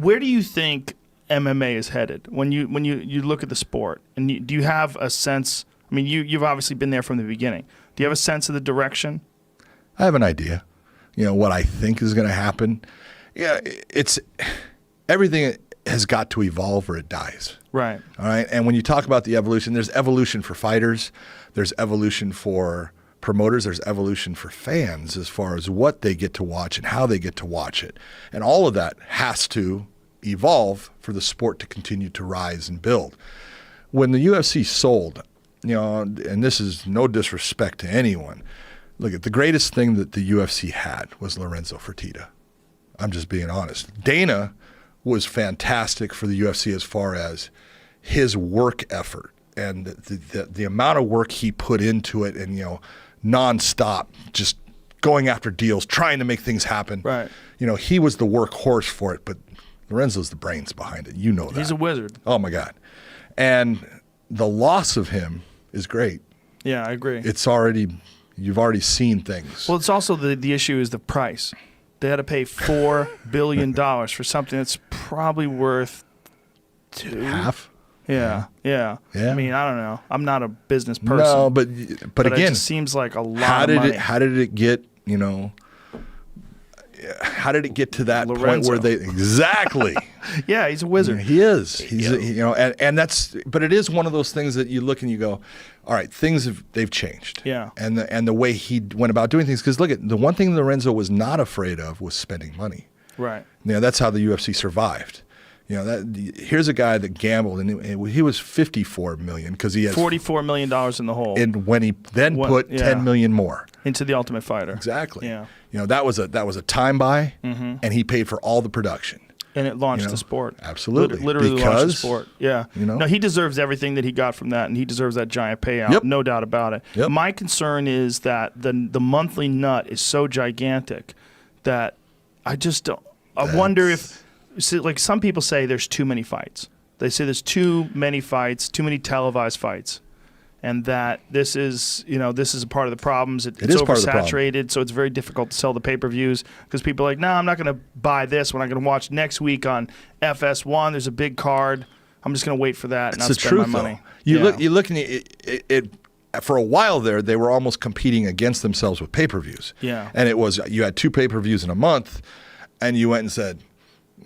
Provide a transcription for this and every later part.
Where do you think MMA is headed when you look at the sport? And do you have a sense? I mean, you've obviously been there from the beginning. Do you have a sense of the direction? I have an idea. What I think is going to happen. Yeah, it's everything has got to evolve or it dies. Right. All right. And when you talk about the evolution, there's evolution for fighters, there's evolution for promoters, there's evolution for fans as far as what they get to watch and how they get to watch it. And all of that has to evolve for the sport to continue to rise and build. When the UFC sold, and this is no disrespect to anyone, look, at the greatest thing that the UFC had was Lorenzo Fertitta. I'm just being honest. Dana was fantastic for the UFC as far as his work effort and the amount of work he put into it, and nonstop, just going after deals, trying to make things happen. Right. He was the workhorse for it, but Lorenzo's the brains behind it. You know that. He's a wizard. Oh my God. And the loss of him is great. Yeah, I agree. You've already seen things. Well, it's also the issue is the price. They had to pay $4 billion for something that's probably worth half. Yeah. I mean, I don't know. I'm not a business person. No, but again, it just seems like a lot of money. How did it get? How did it get to that Lorenzo. point where they exactly? Yeah, he's a wizard. He is. He's and that's. But it is one of those things that you look and you go, all right, they've changed. Yeah. And the way he went about doing things, because look at the one thing Lorenzo was not afraid of was spending money. Right. That's how the UFC survived. Here's a guy that gambled, and he was $54 million because he had $44 million in the hole. And when he then put $10 million more into the Ultimate Fighter. Exactly. Yeah. That was a time buy, and he paid for all the production. And it launched the sport. Absolutely. Literally launched the sport. Yeah. No, he deserves everything that he got from that, and he deserves that giant payout. Yep. No doubt about it. Yep. My concern is that the monthly nut is so gigantic that I just don't. I wonder if, like some people say, there's too many fights. They say there's too many fights, too many televised fights. And that this is a part of the problems. It's oversaturated, so it's very difficult to sell the pay-per-views because people are like, no, I'm not going to buy this when I'm going to watch next week on FS1. There's a big card. I'm just going to wait for that and not spend my money. You're looking at it for a while there, they were almost competing against themselves with pay-per-views. Yeah. And it was, you had 2 pay-per-views in a month, and you went and said,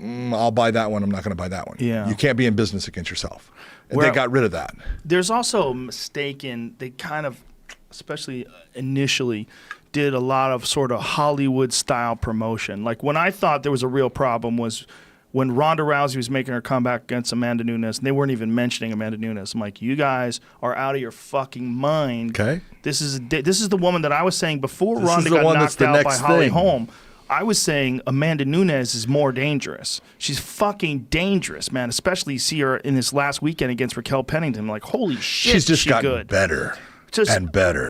I'll buy that one. I'm not going to buy that one. Yeah. You can't be in business against yourself. And they got rid of that. There's also a mistake they kind of, especially initially, did a lot of sort of Hollywood-style promotion. Like when I thought there was a real problem was when Ronda Rousey was making her comeback against Amanda Nunes, and they weren't even mentioning Amanda Nunes. I'm like, you guys are out of your fucking mind. Okay. This is the woman that I was saying before Ronda got knocked out by Holly Holm. I was saying Amanda Nunes is more dangerous. She's fucking dangerous, man. Especially you see her in this last weekend against Raquel Pennington. Like, holy shit, she's just gotten good. better and better.